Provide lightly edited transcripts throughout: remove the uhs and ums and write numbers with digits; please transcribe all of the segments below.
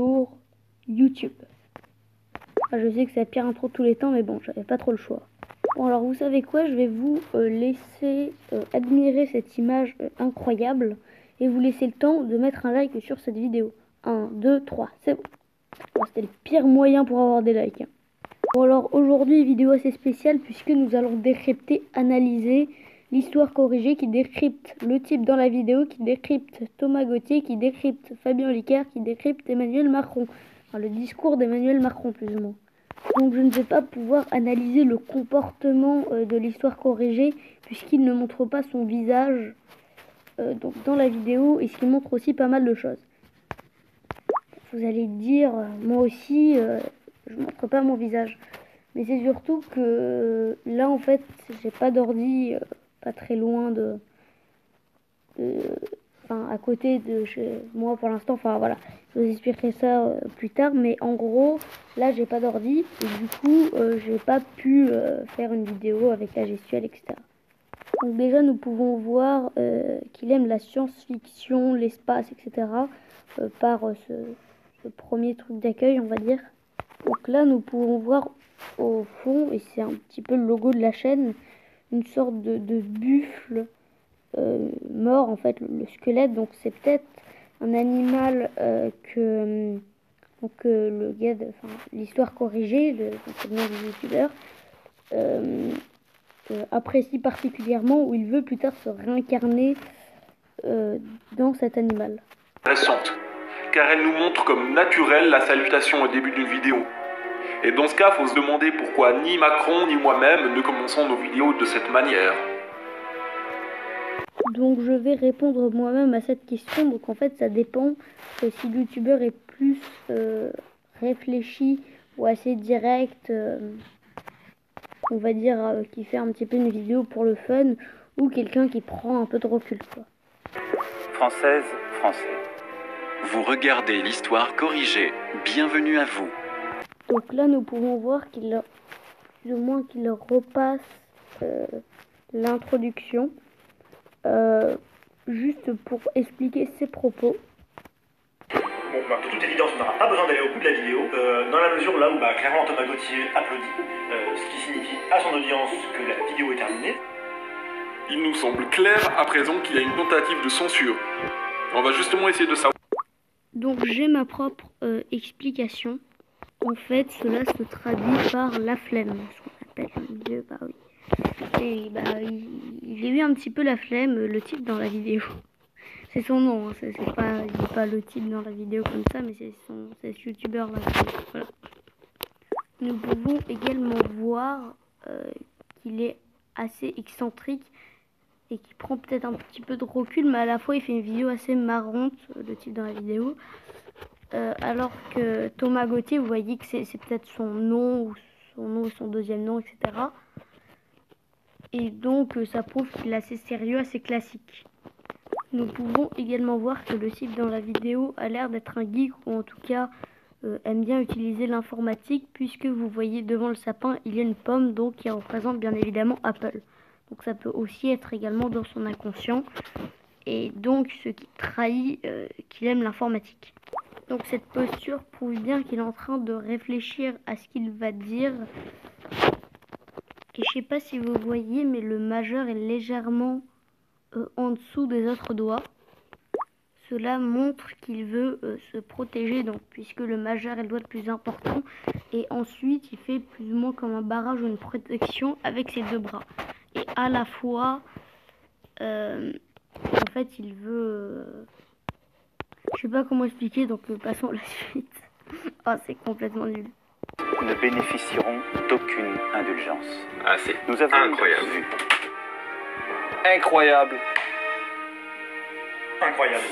Bonjour YouTube. Je sais que c'est la pire intro de tous les temps, mais bon, j'avais pas trop le choix. Bon, alors vous savez quoi, je vais vous laisser admirer cette image incroyable et vous laisser le temps de mettre un like sur cette vidéo. 1, 2, 3, c'est bon. Bon, c'était le pire moyen pour avoir des likes. Bon, alors aujourd'hui, vidéo assez spéciale puisque nous allons décrypter, analyser l'histoire corrigée qui décrypte le type dans la vidéo, qui décrypte Thomas Gauthier, qui décrypte Fabien Olicard, qui décrypte Emmanuel Macron. Enfin, le discours d'Emmanuel Macron plus ou moins. Donc je ne vais pas pouvoir analyser le comportement de l'histoire corrigée puisqu'il ne montre pas son visage donc dans la vidéo et ce qui montre aussi pas mal de choses. Vous allez dire, moi aussi, je montre pas mon visage. Mais c'est surtout que là en fait j'ai pas d'ordi pas très loin enfin à côté de chez moi pour l'instant, enfin voilà, je vous expliquerai ça plus tard, mais en gros là j'ai pas d'ordi et du coup j'ai pas pu faire une vidéo avec la gestuelle, etc. Donc déjà nous pouvons voir qu'il aime la science-fiction, l'espace, etc. Par ce premier truc d'accueil, on va dire. Donc là nous pouvons voir au fond, et c'est un petit peu le logo de la chaîne, une sorte de buffle mort, en fait, le squelette. Donc c'est peut-être un animal que le gars l'histoire corrigée, le nom du youtubeur, apprécie particulièrement, où il veut plus tard se réincarner dans cet animal. Intéressante, car elle nous montre comme naturelle la salutation au début d'une vidéo. Et dans ce cas, faut se demander pourquoi ni Macron ni moi-même ne commençons nos vidéos de cette manière. Donc je vais répondre moi-même à cette question. Donc en fait ça dépend si le youtubeur est plus réfléchi ou assez direct, on va dire qui fait un petit peu une vidéo pour le fun, ou quelqu'un qui prend un peu de recul, quoi. Française, Français. Vous regardez l'histoire corrigée. Bienvenue à vous. Donc là nous pouvons voir qu'il plus ou moins qu'il repasse l'introduction juste pour expliquer ses propos. Bon, de toute évidence, on n'aura pas besoin d'aller au bout de la vidéo, dans la mesure là où clairement Thomas Gauthier applaudit, ce qui signifie à son audience que la vidéo est terminée. Il nous semble clair à présent qu'il y a une tentative de censure. On va justement essayer de savoir. Donc j'ai ma propre explication. En fait, cela se traduit par la flemme, ce qu'on appelle un vieux, bah oui. Et bah il a eu un petit peu la flemme, le type dans la vidéo. C'est son nom, hein. C'est pas, il dit pas le type dans la vidéo comme ça, mais c'est ce youtubeur là. Voilà. Nous pouvons également voir qu'il est assez excentrique et qu'il prend peut-être un petit peu de recul, mais à la fois il fait une vidéo assez marrante, le type dans la vidéo. Alors que Thomas Gauthier, vous voyez que c'est peut-être son nom ou son deuxième nom, etc. Et donc ça prouve qu'il est assez sérieux, assez classique. Nous pouvons également voir que le type dans la vidéo a l'air d'être un geek, ou en tout cas aime bien utiliser l'informatique, puisque vous voyez devant le sapin il y a une pomme, donc qui représente bien évidemment Apple. Donc ça peut aussi être également dans son inconscient, et donc ce qui trahit qu'il aime l'informatique. Donc cette posture prouve bien qu'il est en train de réfléchir à ce qu'il va dire. Et je sais pas si vous voyez, mais le majeur est légèrement en dessous des autres doigts. Cela montre qu'il veut se protéger, donc puisque le majeur est le doigt le plus important. Et ensuite il fait plus ou moins comme un barrage ou une protection avec ses deux bras. Et à la fois, en fait il veut... je sais pas comment expliquer, donc passons à la suite. Oh, c'est complètement nul. Ne bénéficieront d'aucune indulgence. Ah, c'est Nous avons incroyable. vu. Incroyable. Incroyable.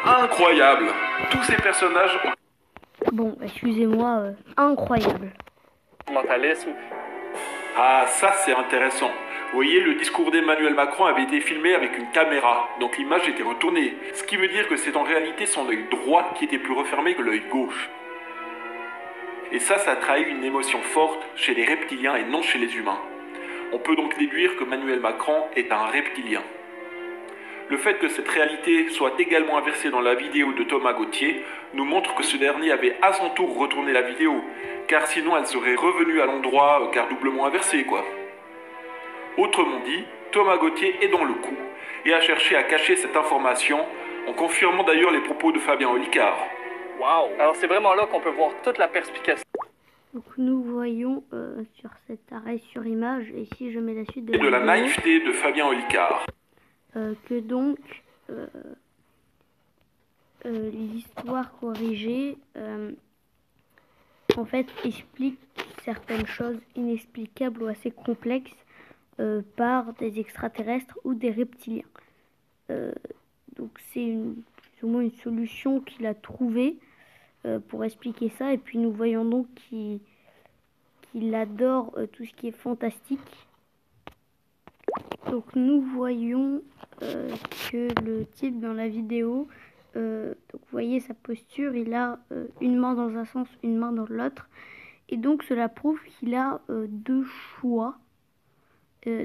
Incroyable. Tous ces personnages ont... Bon, excusez-moi, incroyable. Mentalisme. Ah, ça c'est intéressant. Vous voyez, le discours d'Emmanuel Macron avait été filmé avec une caméra, donc l'image était retournée. Ce qui veut dire que c'est en réalité son œil droit qui était plus refermé que l'œil gauche. Et ça trahit une émotion forte chez les reptiliens et non chez les humains. On peut donc déduire que Emmanuel Macron est un reptilien. Le fait que cette réalité soit également inversée dans la vidéo de Thomas Gauthier nous montre que ce dernier avait à son tour retourné la vidéo, car sinon elle serait revenue à l'endroit car doublement inversée quoi. Autrement dit, Thomas Gauthier est dans le coup et a cherché à cacher cette information en confirmant d'ailleurs les propos de Fabien Olicard. Waouh! Alors c'est vraiment là qu'on peut voir toute la perspicacité. Donc nous voyons sur cet arrêt sur image, et si je mets la suite de Et de la vidéo, naïveté de Fabien Olicard. que donc l'histoire corrigée en fait explique certaines choses inexplicables ou assez complexes par des extraterrestres ou des reptiliens. Donc c'est plus ou moins une solution qu'il a trouvée pour expliquer ça, et puis nous voyons donc qu'il adore tout ce qui est fantastique. Donc nous voyons que le type dans la vidéo, donc vous voyez sa posture, il a une main dans un sens, une main dans l'autre, et donc cela prouve qu'il a deux choix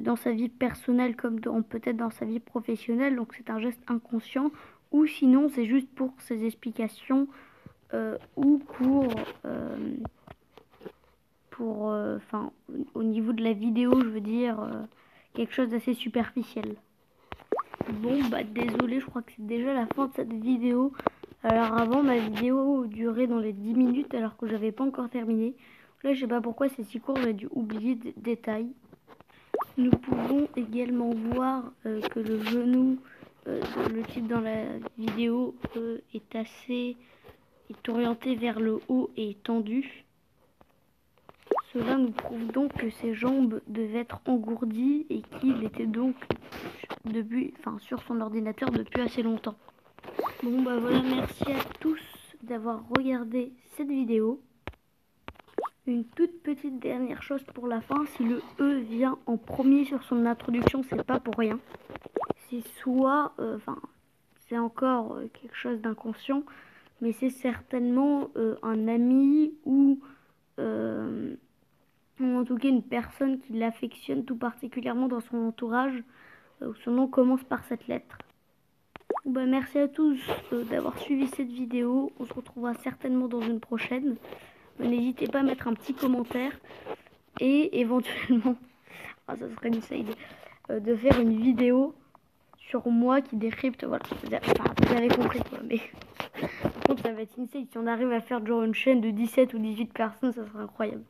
dans sa vie personnelle comme peut-être dans sa vie professionnelle. Donc c'est un geste inconscient, ou sinon c'est juste pour ses explications ou enfin au niveau de la vidéo, je veux dire quelque chose d'assez superficiel. Bon bah désolé, je crois que c'est déjà la fin de cette vidéo. Alors avant, ma vidéo durait dans les 10 minutes alors que j'avais pas encore terminé. Là je sais pas pourquoi c'est si court, j'ai dû oublier des détails. Nous pouvons également voir que le genou le type dans la vidéo est orienté vers le haut et tendu. Cela nous prouve donc que ses jambes devaient être engourdies et qu'il était donc sur son ordinateur depuis assez longtemps. Bon bah voilà, merci à tous d'avoir regardé cette vidéo. Une toute petite dernière chose pour la fin, si le E vient en premier sur son introduction, c'est pas pour rien. C'est soit, c'est encore quelque chose d'inconscient, mais c'est certainement un ami ou en tout cas une personne qui l'affectionne tout particulièrement dans son entourage, où son nom commence par cette lettre. Bah, merci à tous d'avoir suivi cette vidéo, on se retrouvera certainement dans une prochaine. N'hésitez pas à mettre un petit commentaire et éventuellement, ça serait une side, de faire une vidéo sur moi qui décrypte, voilà, vous avez compris quoi, mais par contre ça va être insane. Si on arrive à faire genre une chaîne de 17 ou 18 personnes, ça serait incroyable.